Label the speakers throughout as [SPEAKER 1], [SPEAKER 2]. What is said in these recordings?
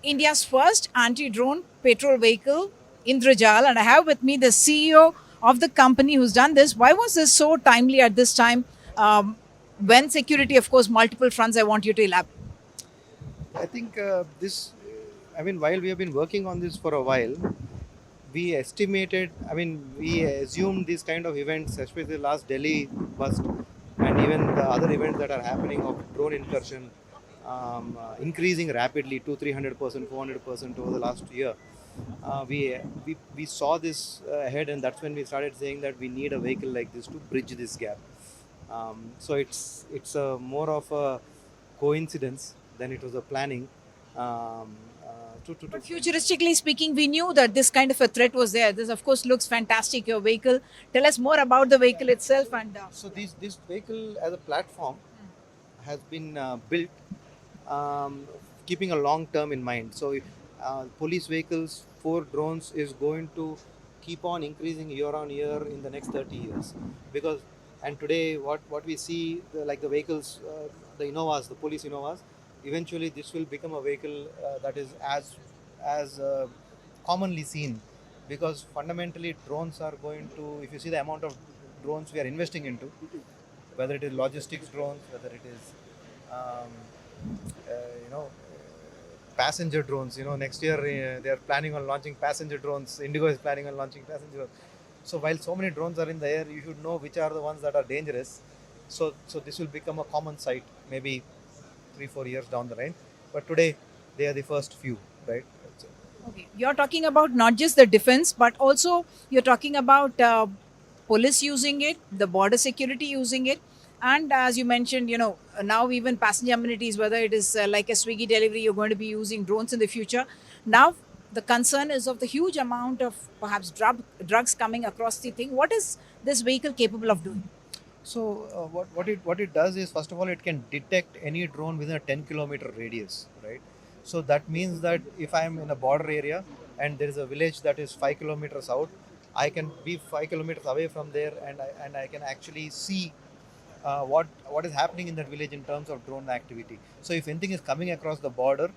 [SPEAKER 1] India's first anti-drone patrol vehicle, Indrajaal, and I have with me the CEO of the company who's done this. Why was this so timely at this time? When security, of course, multiple fronts. I want you to elaborate.
[SPEAKER 2] I think while we have been working on this for a while, we assumed these kind of events, especially the last Delhi bust and even the other events that are happening of drone incursion, increasing rapidly to 300%, 400% over the last year. We saw this ahead, and that's when we started saying that we need a vehicle like this to bridge this gap. So it's more of a coincidence than it was a planning. Um, to
[SPEAKER 1] But futuristically speaking, we knew that this kind of a threat was there. This, of course, looks fantastic. Your vehicle. Tell us more about the vehicle itself. And
[SPEAKER 2] So this vehicle as a platform has been built keeping a long term in mind. So police vehicles for drones is going to keep on increasing year on year in the next 30 years because and today what we see like the vehicles the Innovas, the police Innovas, eventually this will become a vehicle that is as commonly seen because fundamentally drones are going to, if you see the amount of drones we are investing into, whether it is logistics drones, whether it is um, uh, you know passenger drones. Next year they are planning on launching passenger drones. Indigo is planning on launching passenger drones. So while so many drones are in the air, you should know which are the ones that are dangerous. So this will become a common sight maybe 3-4 years down the line. But today they are the first few, right? So,
[SPEAKER 1] okay, you're talking about not just the defense, but also you're talking about police using it, the border security using it, and as you mentioned, now even passenger amenities, whether it is like a Swiggy delivery, you're going to be using drones in the future. Now, the concern is of the huge amount of perhaps drugs coming across the thing. What is this vehicle capable of doing?
[SPEAKER 2] what it does is, first of all, it can detect any drone within a 10-kilometer radius, right? So that means that if I am in a border area and there is a village that is 5 kilometers out, I can be 5 kilometers away from there, and I can actually see what is happening in that village in terms of drone activity. So if anything is coming across the border,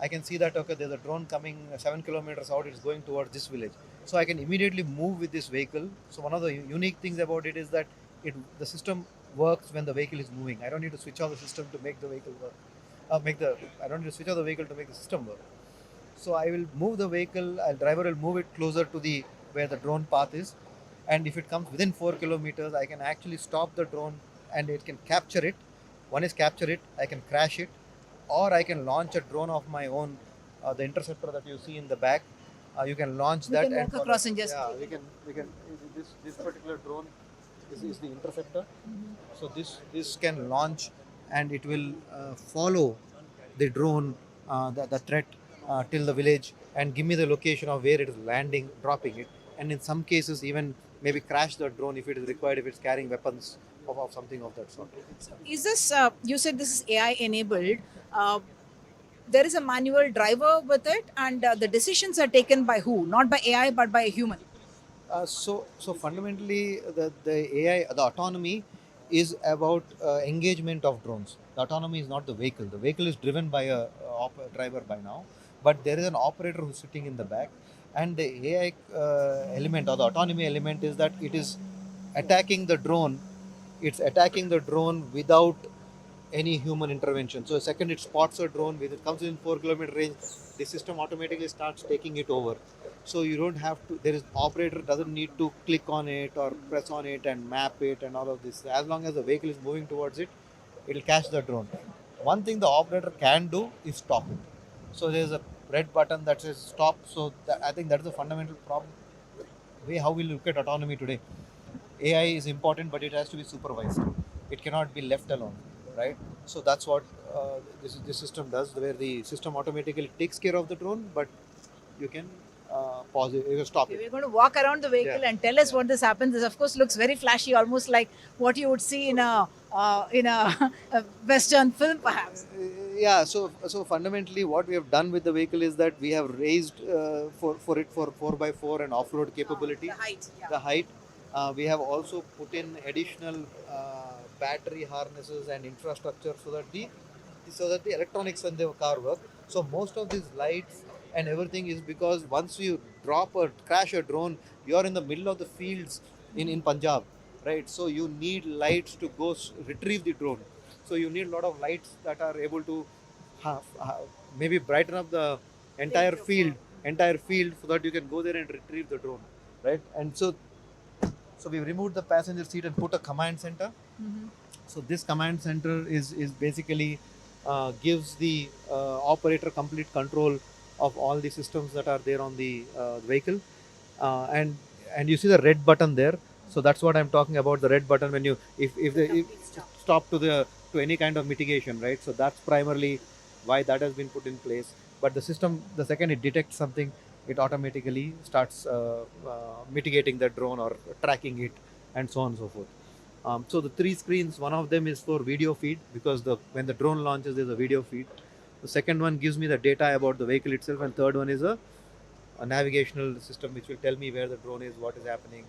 [SPEAKER 2] I can see that okay, there's a drone coming 7 kilometers out. It's going towards this village, so I can immediately move with this vehicle. So one of the unique things about it is that the system works when the vehicle is moving. I don't need to switch off the system to make the vehicle work. I don't need to switch off the vehicle to make the system work. So I will move the vehicle. Driver will move it closer to the where the drone path is, and if it comes within 4 kilometers, I can actually stop the drone and it can capture it. One is capture it. I can crash it, or I can launch a drone of my own. The interceptor that you see in the back, you can launch
[SPEAKER 1] We
[SPEAKER 2] that
[SPEAKER 1] can
[SPEAKER 2] and
[SPEAKER 1] walk
[SPEAKER 2] follow.
[SPEAKER 1] across and just
[SPEAKER 2] Yeah,
[SPEAKER 1] take
[SPEAKER 2] we
[SPEAKER 1] it.
[SPEAKER 2] can we can. This particular drone is the interceptor. So this can launch and it will follow the drone, the threat till the village and give me the location of where it is landing, dropping it, and in some cases even maybe crash the drone if it is required, if it's carrying weapons of something of that sort.
[SPEAKER 1] So is this, you said this is AI enabled? Uh, there is a manual driver with it, and the decisions are taken by who? Not by AI, but by a human.
[SPEAKER 2] So fundamentally, the AI, the autonomy is about engagement of drones. The autonomy is not the vehicle. The vehicle is driven by a driver by now, but there is an operator who's sitting in the back, and the AI element or the autonomy element is that it is attacking the drone. It's attacking the drone without any human intervention. So the second it spots a drone, when it comes in 4 kilometer range, the system automatically starts taking it over. So you don't have to. There is operator doesn't need to click on it or press on it and map it and all of this. As long as the vehicle is moving towards it, it will catch the drone. One thing the operator can do is stop it. So there is a red button that says stop. So I think that is the fundamental problem way how we look at autonomy today. AI is important, but it has to be supervised. It cannot be left alone, right? So that's what this system does, where the system automatically takes care of the drone, but you can pause it, you can stop
[SPEAKER 1] Okay,
[SPEAKER 2] it.
[SPEAKER 1] we're going to walk around the
[SPEAKER 2] Yeah,
[SPEAKER 1] vehicle and tell us
[SPEAKER 2] yeah.
[SPEAKER 1] what this happens. This, of course, looks very flashy, almost like what you would see in a a Western film, perhaps.
[SPEAKER 2] Yeah, so fundamentally what we have done with the vehicle is that we have raised for it for 4x4 and off-road
[SPEAKER 1] The
[SPEAKER 2] capability,
[SPEAKER 1] height, yeah.
[SPEAKER 2] the height. We have also put in additional battery harnesses and infrastructure so that the electronics in the car work. So most of these lights and everything is because once you drop or crash a drone, you're in the middle of the fields in Punjab, right? So you need lights to go retrieve the drone. So you need a lot of lights that are able to maybe brighten up the entire field, so that you can go there and retrieve the drone, right? And so we removed the passenger seat and put a command center.
[SPEAKER 1] Mhm.
[SPEAKER 2] So this command center is basically gives the operator complete control of all the systems that are there on the vehicle, and you see the red button there. So that's what I'm talking about, the red button when you if stop to the to any kind of mitigation, right? So that's primarily why that has been put in place. But the system, the second it detects something, it automatically starts mitigating the drone or tracking it, and so on and so forth. So the three screens, one of them is for video feed, because the when the drone launches, there's a video feed. The second one gives me the data about the vehicle itself, and third one is a navigational system which will tell me where the drone is, what is happening.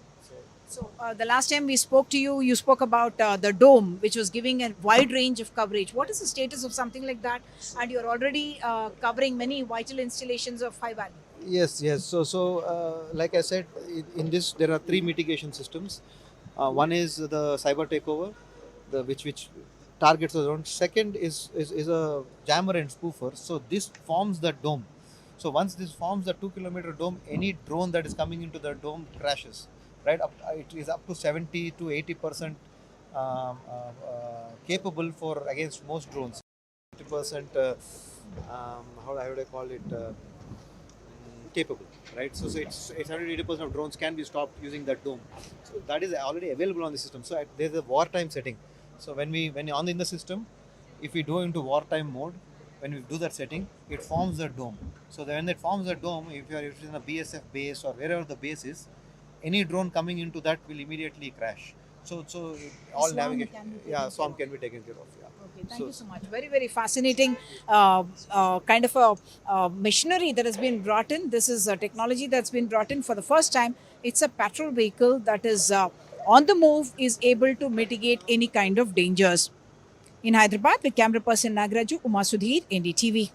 [SPEAKER 1] So the last time we spoke to you, you spoke about the dome, which was giving a wide range of coverage. What is the status of something like that? And you're already covering many vital installations of high value.
[SPEAKER 2] Yes, yes. So like I said, in this there are three mitigation systems. One is the cyber takeover, the which targets the drone. Second is a jammer and spoofer. So this forms the dome. So once this forms the 2 kilometer dome, any drone that is coming into the dome crashes. Right, it is up to 70 to 80% capable for against most drones. 80%, how would I call it? Capable, right? So it's 70 80% of drones can be stopped using that dome. So that is already available on the system. So there's a wartime setting. So when you're on in the system, if we go into wartime mode, when we do that setting, it forms a dome. So then when it forms a dome, if you're in a BSF base or wherever the base is, any drone coming into that will immediately crash. So all navigation, yeah, swarm can be taken care of. Yeah.
[SPEAKER 1] Okay, thank
[SPEAKER 2] So
[SPEAKER 1] you so much. Very, very fascinating kind of a machinery that has been brought in. This is a technology that's been brought in for the first time. It's a petrol vehicle that is on the move, is able to mitigate any kind of dangers. In Hyderabad, with camera person Nagraju, Uma Sudhir, NDTV.